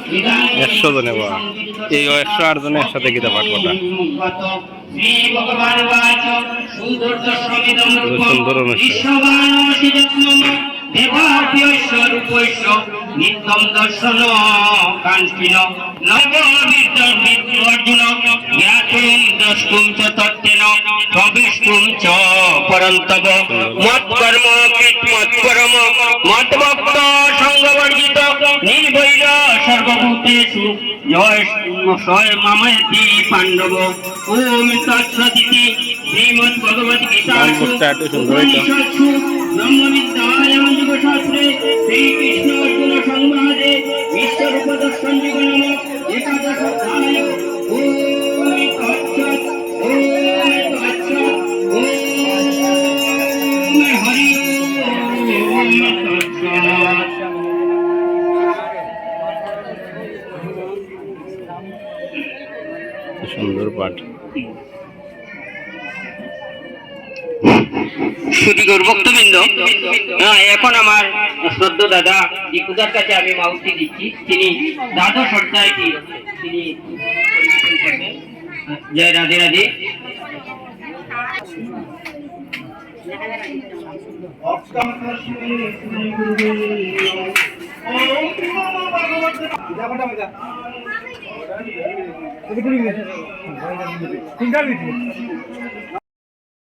100 জনে বা এই 108 জনে একসাথে গীতা পাঠ করা সুন্দর নিত্যম দর্শন কাঞ্চিন নববিদ্যার্জুন জ্ঞাতুম দ্রষ্টুম চ তত্ত্বেন প্রবিষ্টুম চ পরন্তব মৎকর্ম কৃতমৎপরম মৎভক্ত সঙ্গবর্জিত নির্বৈর সর্বভূতেষু জয় মাময়তি পাণ্ডব ওম তৎসদিতি শ্রীমদ্ ভগবদ গীতাসু উপনিষৎসু ব্রহ্মবিদ্যায়াম যোগশাস্ত্রে শ্রীকৃষ্ণ অর্জুন সংবাদে বিশ্বরূপ দর্শন যোগ নামক একাদশ অধ্যায় ওম তৎসৎ ওম তৎসৎ ওম হরি ওম তৎসৎ। সুন্দর পাঠ। সুদীগর ভক্তবৃন্দ, এখন আমার শ্রদ্ধ দাদা দীপুদার কাছে আমি মাউসি দিচ্ছি, তিনি দ্বাদশ অধ্যায়টি তিনি পরিবেশন করবেন। জয় রাধে রাধে।